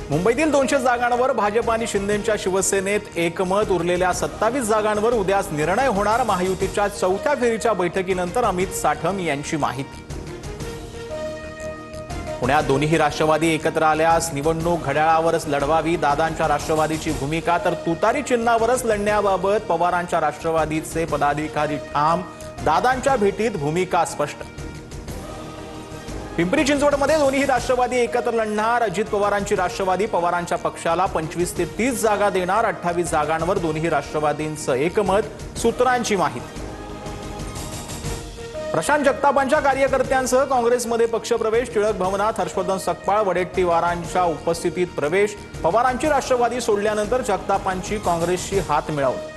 मुंबईतील 200 जागांवर भाजप आणि शिंदेंच्या शिवसेनेत एकमत, उरलेल्या 27 जागांवर उद्याच निर्णय होणार। महायुतीच्या चौथ्या फेरीच्या बैठकीनंतर अमित साठम यांची माहिती। पुण्यात दोन्ही राष्ट्रवादी एकत्र आल्यास निवडणूक घड्याळावरच लढवावी, दादांच्या राष्ट्रवादीची भूमिका, तर तुतारी चिन्हावरच लढण्याबाबत पवारांच्या राष्ट्रवादीचे पदाधिकारी ठाम, दादांच्या भेटीत भूमिका स्पष्ट। पिंपरी चिंचवडमध्ये दोन्ही राष्ट्रवादी एकत्र लढणार, अजित पवारांची राष्ट्रवादी पवारांच्या पक्षाला 25 ते 30 जागा देणार। 28 जागांवर दोन्ही राष्ट्रवादींचं एकमत, सूत्रांची माहिती। प्रशांत जगतापांच्या कार्यकर्त्यांसह काँग्रेसमध्ये पक्षप्रवेश, टिळक भवनात हर्षवर्धन सकपाळ वडेट्टीवारांच्या उपस्थितीत प्रवेश। पवारांची राष्ट्रवादी सोडल्यानंतर जगतापांची काँग्रेसशी हात मिळवणी।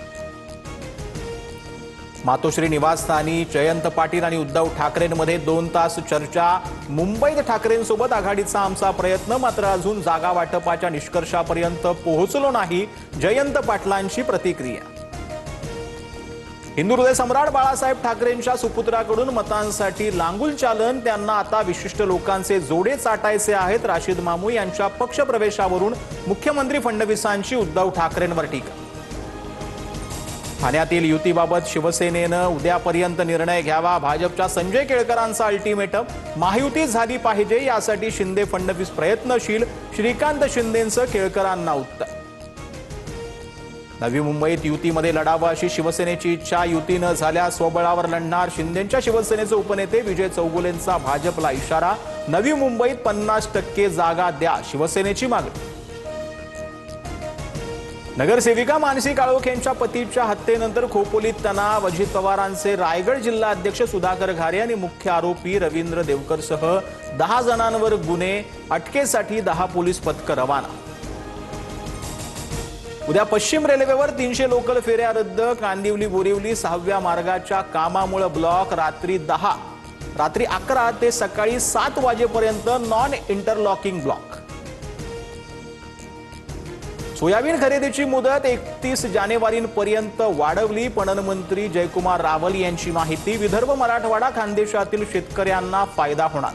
मातोश्री निवासस्थानी जयंत पाटील आणि उद्धव ठाकरेंमध्ये 2 तास चर्चा। मुंबईत ठाकरेंसोबत आघाडीचा आमचा प्रयत्न, मात्र अजून जागा वाटपाच्या निष्कर्षापर्यंत पोहोचलो नाही, जयंत पाटलांची प्रतिक्रिया। हिंदू हृदय सम्राट बाळासाहेब ठाकरेंच्या सुपुत्राकडून मतांसाठी लांगुल चालन, त्यांना आता विशिष्ट लोकांचे जोडे चाटायचे आहेत। राशीद मामू यांच्या पक्षप्रवेशावरून मुख्यमंत्री फडणवीसांची उद्धव ठाकरेंवर टीका। ठाण्यातील युतीबाबत शिवसेनेनं उद्यापर्यंत निर्णय घ्यावा, भाजपच्या संजय केळकरांचा अल्टिमेटम। महायुती झाली पाहिजे, यासाठी शिंदे फडणवीस प्रयत्नशील, श्रीकांत शिंदेंचं केळकरांना उत्तर। नवी मुंबईत युतीमध्ये लढावं अशी शिवसेनेची इच्छा, युती न झाल्यास स्वबळावर लढणार, शिंदेंच्या शिवसेनेचे उपनेते विजय चौगुलेंचा भाजपला इशारा। नवी मुंबईत 50% जागा द्या, शिवसेनेची मागणी। नगरसेविका मानसी काळोख यांच्या पतीच्या हत्येनंतर खोपोलीत तणाव, अजित पवारांचे रायगड जिल्हा अध्यक्ष सुधाकर घारे आणि मुख्य आरोपी रवींद्र देवकरसह 10 जणांवर गुन्हे, अटकेसाठी 10 पोलीस पथकं रवाना। उद्या पश्चिम रेल्वेवर 300 लोकल फेऱ्या रद्द, कांदिवली बोरिवली 6व्या मार्गाच्या कामामुळे ब्लॉक, रात्री 11 ते सकाळी 7 वाजेपर्यंत नॉन इंटरलॉकिंग ब्लॉक। सोयाबीन खरेदीची मुदत 31 जानेवारीपर्यंत वाढवली, पणन मंत्री जयकुमार रावल यांची माहिती। विदर्भ मराठवाडा खानदेशातील शेतकऱ्यांना फायदा होणार।